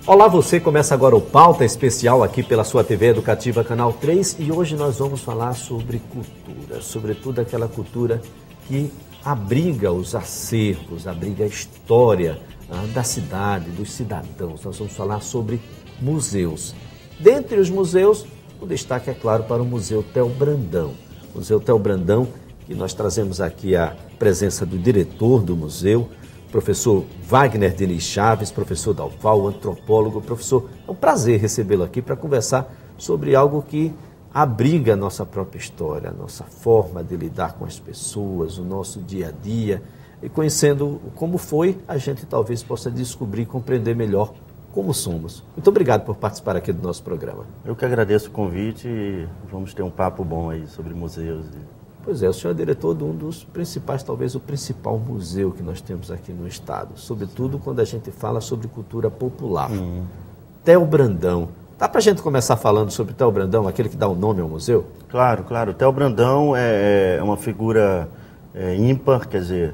Olá, você começa agora o Pauta Especial aqui pela sua TV Educativa Canal 3 e hoje nós vamos falar sobre cultura, sobretudo aquela cultura que abriga os acervos, abriga a história da cidade, dos cidadãos. Nós vamos falar sobre museus. Dentre os museus, o destaque é claro para o Museu Theo Brandão. O Museu Theo Brandão, que nós trazemos aqui a presença do diretor do museu, professor Wagner Diniz Chaves, professor Dalval, antropólogo. Professor, é um prazer recebê-lo aqui para conversar sobre algo que abriga a nossa própria história, a nossa forma de lidar com as pessoas, o nosso dia a dia. E conhecendo como foi, a gente talvez possa descobrir e compreender melhor como somos. Muito obrigado por participar aqui do nosso programa. Eu que agradeço o convite e vamos ter um papo bom aí sobre museus. Pois é, o senhor é diretor de um dos principais, talvez o principal museu que nós temos aqui no estado, sobretudo quando a gente fala sobre cultura popular. Theo Brandão. Dá para a gente começar falando sobre Theo Brandão, aquele que dá o nome ao museu? Claro, claro. Theo Brandão é uma figura ímpar, quer dizer,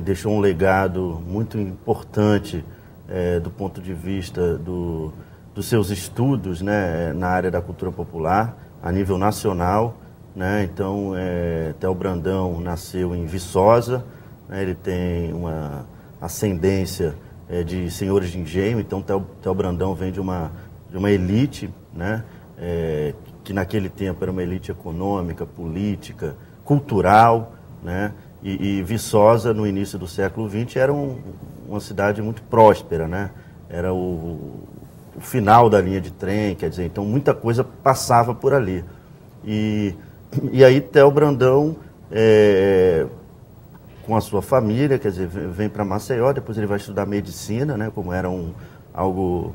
deixou um legado muito importante do ponto de vista dos seus estudos, né, na área da cultura popular, a nível nacional. Né? Então, Theo Brandão nasceu em Viçosa, né? Ele tem uma ascendência de senhores de engenho, então Theo Brandão vem de uma elite, né? Que naquele tempo era uma elite econômica, política, cultural, né? E Viçosa, no início do século XX, era uma cidade muito próspera, né? Era o final da linha de trem, quer dizer, então muita coisa passava por ali. E aí Theo Brandão, com a sua família, quer dizer, vem para Maceió, depois ele vai estudar medicina, né, como era algo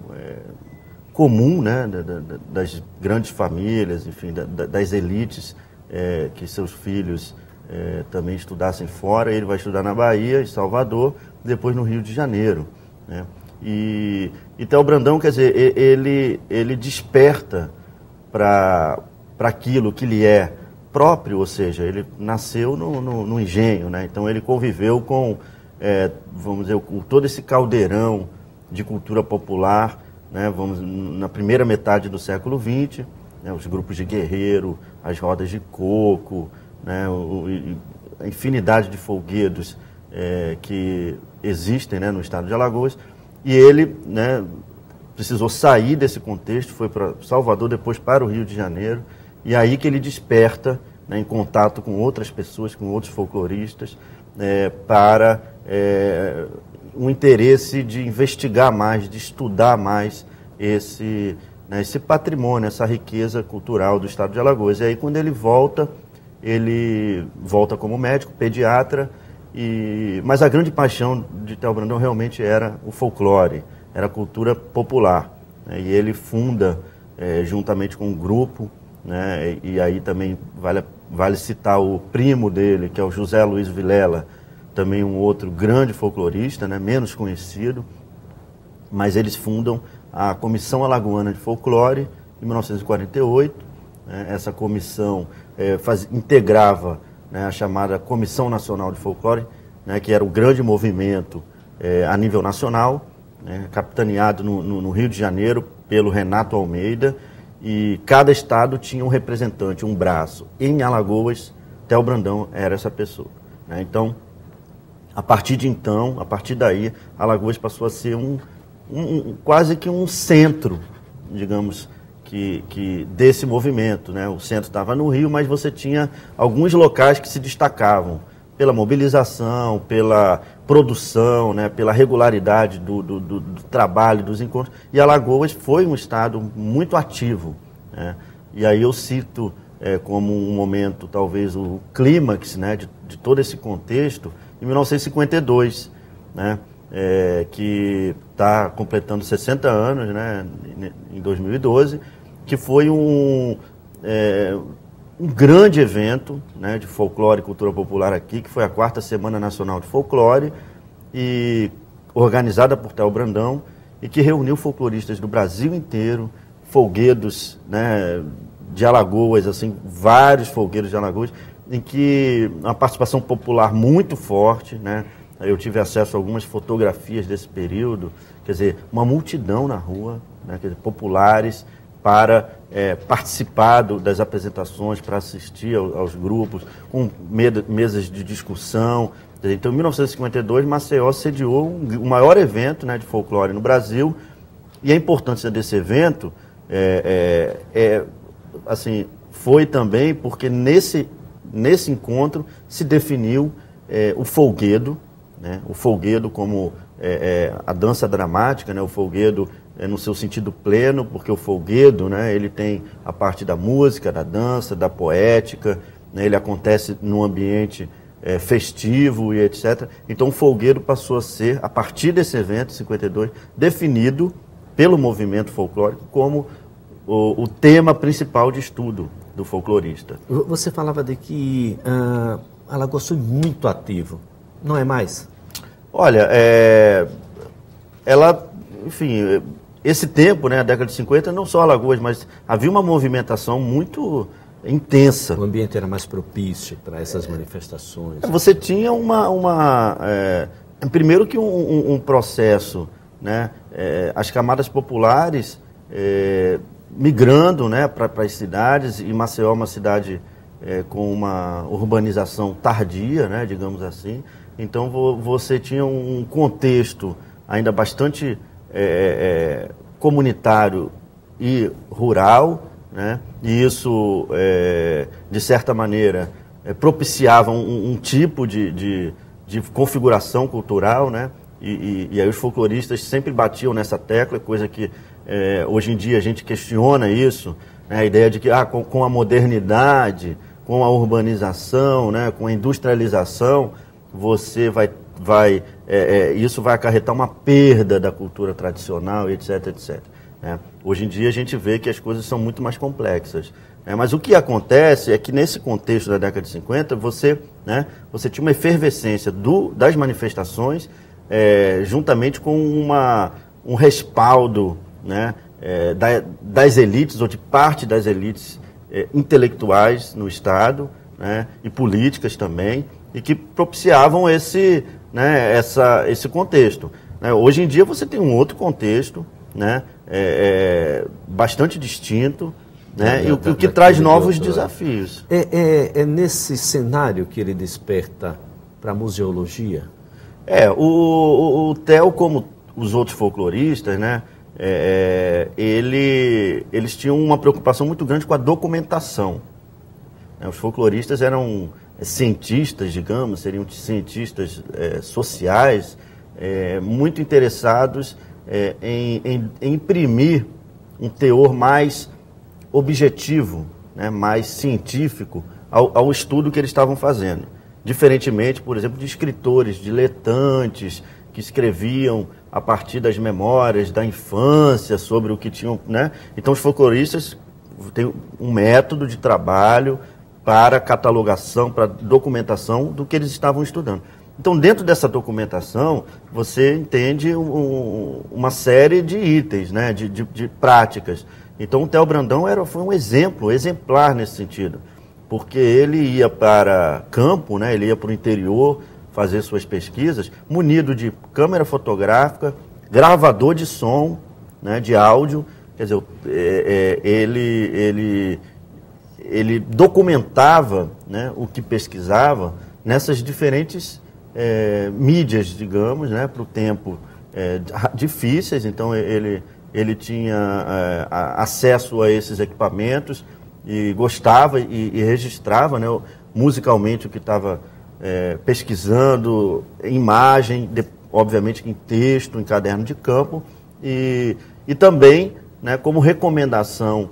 comum, né, das grandes famílias, enfim, das elites, que seus filhos também estudassem fora. Ele vai estudar na Bahia, em Salvador, depois no Rio de Janeiro. Né. E Theo Brandão, quer dizer, ele desperta para aquilo que lhe é próprio, ou seja, ele nasceu no engenho, né? Então ele conviveu com, vamos dizer, com todo esse caldeirão de cultura popular, né? Na primeira metade do século XX, né? Os grupos de guerreiro, as rodas de coco, né? A infinidade de folguedos que existem, né, no estado de Alagoas, e ele, né, precisou sair desse contexto, foi para Salvador, depois para o Rio de Janeiro. E aí que ele desperta, né, em contato com outras pessoas, com outros folcloristas, para um interesse de investigar mais, de estudar mais esse patrimônio, essa riqueza cultural do estado de Alagoas. E aí quando ele volta como médico, pediatra, mas a grande paixão de Theo Brandão realmente era o folclore, era a cultura popular. Né, e ele funda, juntamente com um grupo, né, e aí também vale citar o primo dele, que é o José Luiz Vilela, também um outro grande folclorista, né, menos conhecido, mas eles fundam a Comissão Alagoana de Folclore em 1948. Né, essa comissão integrava, né, a chamada Comissão Nacional de Folclore, né, que era o grande movimento a nível nacional, né, capitaneado no Rio de Janeiro pelo Renato Almeida. E cada estado tinha um representante, um braço. Em Alagoas, Theo Brandão era essa pessoa. Né? Então, a partir daí, Alagoas passou a ser quase que um centro, digamos, que desse movimento. Né? O centro estava no Rio, mas você tinha alguns locais que se destacavam pela mobilização, pela produção, né, pela regularidade do trabalho, dos encontros. E Alagoas foi um estado muito ativo. Né? E aí eu cito como um momento, talvez, o clímax, né, de todo esse contexto, em 1952, né, que está completando 60 anos, né, em 2012, que foi um grande evento, né, de folclore e cultura popular aqui, que foi a 4ª Semana Nacional de Folclore, e organizada por Theo Brandão, e que reuniu folcloristas do Brasil inteiro, folguedos, né, de Alagoas, assim, vários folguedos de Alagoas, em que uma participação popular muito forte, né? Eu tive acesso a algumas fotografias desse período, quer dizer, uma multidão na rua, né, quer dizer, populares, para participar das apresentações, para assistir aos grupos, com mesas de discussão. Então, em 1952, Maceió sediou o maior evento, né, de folclore no Brasil, e a importância desse evento assim, foi também porque nesse encontro se definiu o folguedo, né, o folguedo como a dança dramática, né, o folguedo no seu sentido pleno, porque o folguedo, né, ele tem a parte da música, da dança, da poética, né, ele acontece num ambiente festivo e etc. Então o folguedo passou a ser, a partir desse evento, 52, definido pelo movimento folclórico como o tema principal de estudo do folclorista. Você falava de que Alagoas foi muito ativo, não é mais? Olha, ela, enfim, esse tempo, né, a década de 50, não só Alagoas, mas havia uma movimentação muito intensa. O ambiente era mais propício para essas manifestações. Você tinha primeiro que um processo, né, as camadas populares migrando, né, para as cidades, e Maceió é uma cidade com uma urbanização tardia, né, digamos assim. Então você tinha um contexto ainda bastante comunitário e rural, né? E isso, de certa maneira, propiciava um tipo de configuração cultural, né? E aí os folcloristas sempre batiam nessa tecla, coisa que hoje em dia a gente questiona isso, né? A ideia de que com a modernidade, com a urbanização, né? Com a industrialização, você isso vai acarretar uma perda da cultura tradicional, etc, etc. Né? Hoje em dia a gente vê que as coisas são muito mais complexas. Né? Mas o que acontece é que nesse contexto da década de 50, você tinha uma efervescência das manifestações, juntamente com um respaldo, né, das elites, ou de parte das elites intelectuais no Estado, né, e políticas também, e que propiciavam esse contexto. Né? Hoje em dia você tem um outro contexto, né, bastante distinto, né, e o que traz novos desafios. É nesse cenário que ele desperta para a museologia? O Theo, como os outros folcloristas, né, eles tinham uma preocupação muito grande com a documentação. Os folcloristas eram cientistas, digamos, seriam cientistas sociais, muito interessados em imprimir um teor mais objetivo, né, mais científico ao estudo que eles estavam fazendo. Diferentemente, por exemplo, de escritores diletantes que escreviam a partir das memórias da infância sobre o que tinham, né? Então os folcloristas têm um método de trabalho para catalogação, para documentação do que eles estavam estudando. Então, dentro dessa documentação, você entende uma série de itens, né, de práticas. Então, o Theo Brandão foi um exemplar nesse sentido, porque ele ia para campo, né, ele ia para o interior fazer suas pesquisas, munido de câmera fotográfica, gravador de som, né, de áudio. Quer dizer, ele documentava, né, o que pesquisava nessas diferentes mídias, digamos, né, para o tempo difíceis. Então ele tinha acesso a esses equipamentos e gostava e registrava, né, musicalmente o que estava pesquisando, em imagem, obviamente em texto, em caderno de campo, e também, né, como recomendação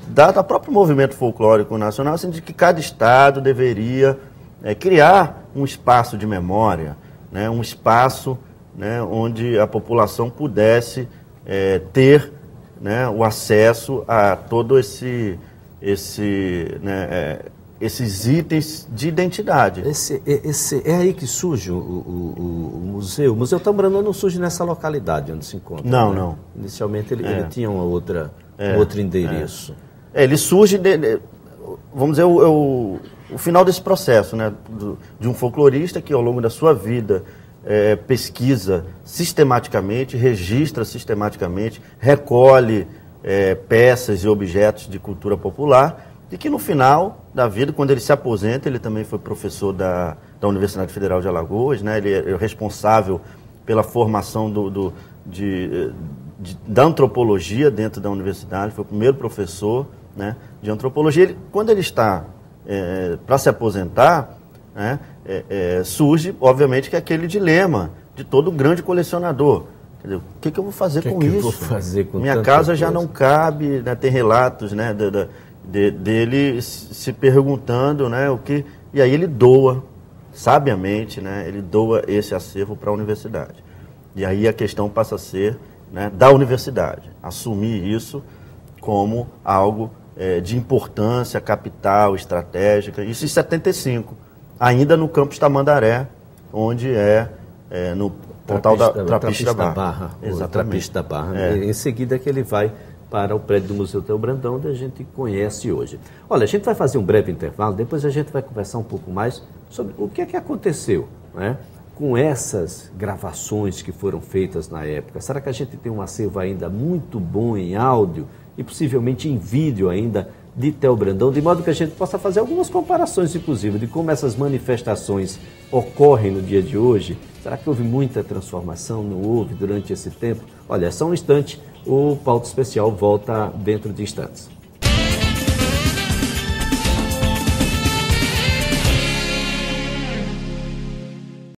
da próprio movimento folclórico nacional, assim, de que cada estado deveria criar um espaço de memória, né, um espaço, né, onde a população pudesse ter, né, o acesso a todo esses itens de identidade. É aí que surge o museu. O Museu Theo Brandão não surge nessa localidade onde se encontra. Não, né? não. Inicialmente ele tinha um outro endereço. Ele surge, vamos dizer, o final desse processo, né, de um folclorista que ao longo da sua vida pesquisa sistematicamente, registra sistematicamente, recolhe peças e objetos de cultura popular, e que no final da vida, quando ele se aposenta, ele também foi professor da Universidade Federal de Alagoas, né? Ele é responsável pela formação da antropologia dentro da universidade, foi o primeiro professor, né, de antropologia. Quando ele está para se aposentar, né, surge, obviamente, que é aquele dilema de todo grande colecionador. Quer dizer, o que eu vou fazer com isso? Eu vou fazer com Minha casa já não cabe, né? Tem relatos, né, dele se perguntando, né, o que... E aí ele doa, sabiamente, né, ele doa esse acervo para a universidade. E aí a questão passa a ser, né, da universidade, assumir isso como algo de importância capital, estratégica. Isso em 75, ainda no campus Tamandaré, onde no portal da Trapiche da Barra. Exatamente. Trapiche da Barra. Em seguida que ele vai para o prédio do Museu Theo Brandão, onde a gente conhece hoje. Olha, a gente vai fazer um breve intervalo, depois a gente vai conversar um pouco mais sobre o que aconteceu, né, com essas gravações que foram feitas na época. Será que a gente tem um acervo ainda muito bom em áudio e possivelmente em vídeo ainda de Theo Brandão, de modo que a gente possa fazer algumas comparações, inclusive, de como essas manifestações ocorrem no dia de hoje? Será que houve muita transformação? Não houve durante esse tempo? Olha, só um instante, o Pauta Especial volta dentro de instantes.